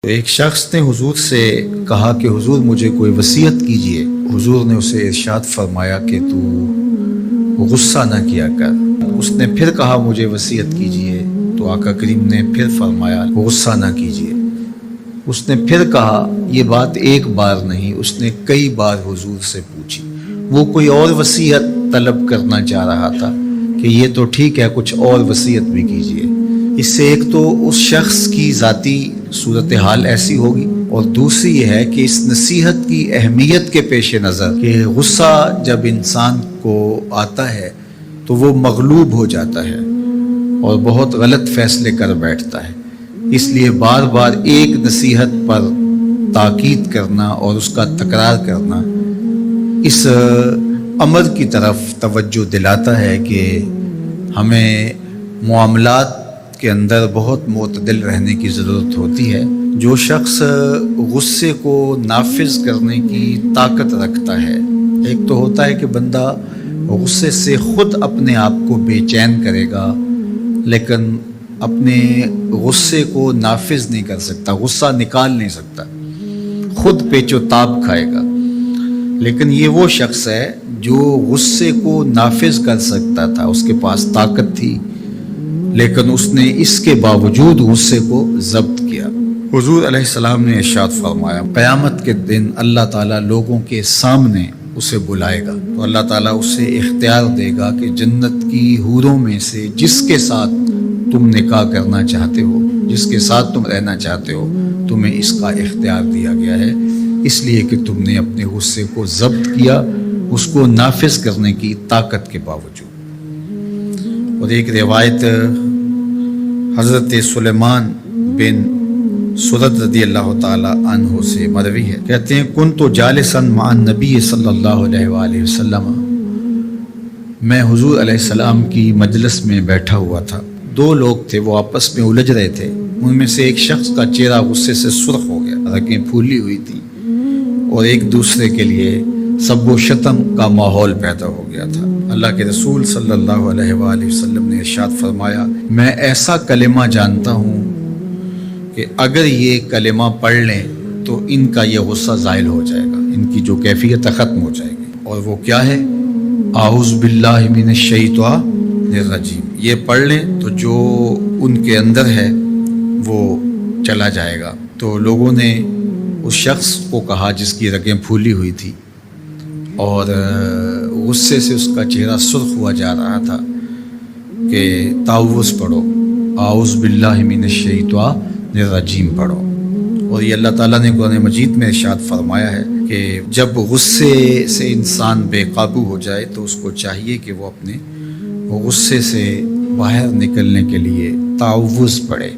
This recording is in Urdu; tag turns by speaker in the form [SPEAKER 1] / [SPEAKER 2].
[SPEAKER 1] تو ایک شخص نے حضور سے کہا کہ حضور مجھے کوئی وصیت کیجئے۔ حضور نے اسے ارشاد فرمایا کہ تو غصہ نہ کیا کر۔ اس نے پھر کہا مجھے وصیت کیجئے، تو آقا کریم نے پھر فرمایا غصہ نہ کیجئے۔ اس نے پھر کہا، یہ بات ایک بار نہیں، اس نے کئی بار حضور سے پوچھی۔ وہ کوئی اور وصیت طلب کرنا چاہ رہا تھا کہ یہ تو ٹھیک ہے، کچھ اور وصیت بھی کیجئے۔ اس سے ایک تو اس شخص کی ذاتی صورتحال ایسی ہوگی، اور دوسری یہ ہے کہ اس نصیحت کی اہمیت کے پیش نظر کہ غصہ جب انسان کو آتا ہے تو وہ مغلوب ہو جاتا ہے اور بہت غلط فیصلے کر بیٹھتا ہے، اس لیے بار بار ایک نصیحت پر تاکید کرنا اور اس کا تکرار کرنا اس امر کی طرف توجہ دلاتا ہے کہ ہمیں معاملات کے اندر بہت معتدل رہنے کی ضرورت ہوتی ہے۔ جو شخص غصے کو نافذ کرنے کی طاقت رکھتا ہے، ایک تو ہوتا ہے کہ بندہ غصے سے خود اپنے آپ کو بے چین کرے گا، لیکن اپنے غصے کو نافذ نہیں کر سکتا، غصہ نکال نہیں سکتا، خود پیچ و تاب کھائے گا۔ لیکن یہ وہ شخص ہے جو غصے کو نافذ کر سکتا تھا، اس کے پاس طاقت تھی، لیکن اس نے اس کے باوجود غصے کو ضبط کیا۔ حضور علیہ السلام نے ارشاد فرمایا، قیامت کے دن اللہ تعالیٰ لوگوں کے سامنے اسے بلائے گا، تو اللہ تعالیٰ اسے اختیار دے گا کہ جنت کی حوروں میں سے جس کے ساتھ تم نکاح کرنا چاہتے ہو، جس کے ساتھ تم رہنا چاہتے ہو، تمہیں اس کا اختیار دیا گیا ہے، اس لیے کہ تم نے اپنے غصے کو ضبط کیا، اس کو نافذ کرنے کی طاقت کے باوجود۔ اور ایک روایت حضرت سلیمان بن سرد رضی اللہ تعالی عنہ سے مروی ہے، کہتے ہیں کنت جالسا مع النبی صلی اللہ علیہ وآلہ وسلم، میں حضور علیہ السلام کی مجلس میں بیٹھا ہوا تھا، دو لوگ تھے، وہ آپس میں الجھ رہے تھے، ان میں سے ایک شخص کا چہرہ غصے سے سرخ ہو گیا، رگیں پھولی ہوئی تھیں، اور ایک دوسرے کے لیے سب و شتم کا ماحول پیدا ہو گیا تھا۔ اللہ کے رسول صلی اللہ علیہ وآلہ وسلم نے ارشاد فرمایا، میں ایسا کلمہ جانتا ہوں کہ اگر یہ کلمہ پڑھ لیں تو ان کا یہ غصہ زائل ہو جائے گا، ان کی جو کیفیت ختم ہو جائے گی، اور وہ کیا ہے؟ اعوذ باللہ من الشیطان الرجیم۔ یہ پڑھ لیں تو جو ان کے اندر ہے وہ چلا جائے گا۔ تو لوگوں نے اس شخص کو کہا جس کی رگیں پھولی ہوئی تھی اور غصے سے اس کا چہرہ سرخ ہوا جا رہا تھا کہ تعوذ پڑھو، اعوذ باللہ من الشیطان الرجیم پڑھو۔ اور یہ اللہ تعالیٰ نے قرآن مجید میں ارشاد فرمایا ہے کہ جب غصے سے انسان بے قابو ہو جائے تو اس کو چاہیے کہ وہ اپنے غصے سے باہر نکلنے کے لیے تعوذ پڑھے۔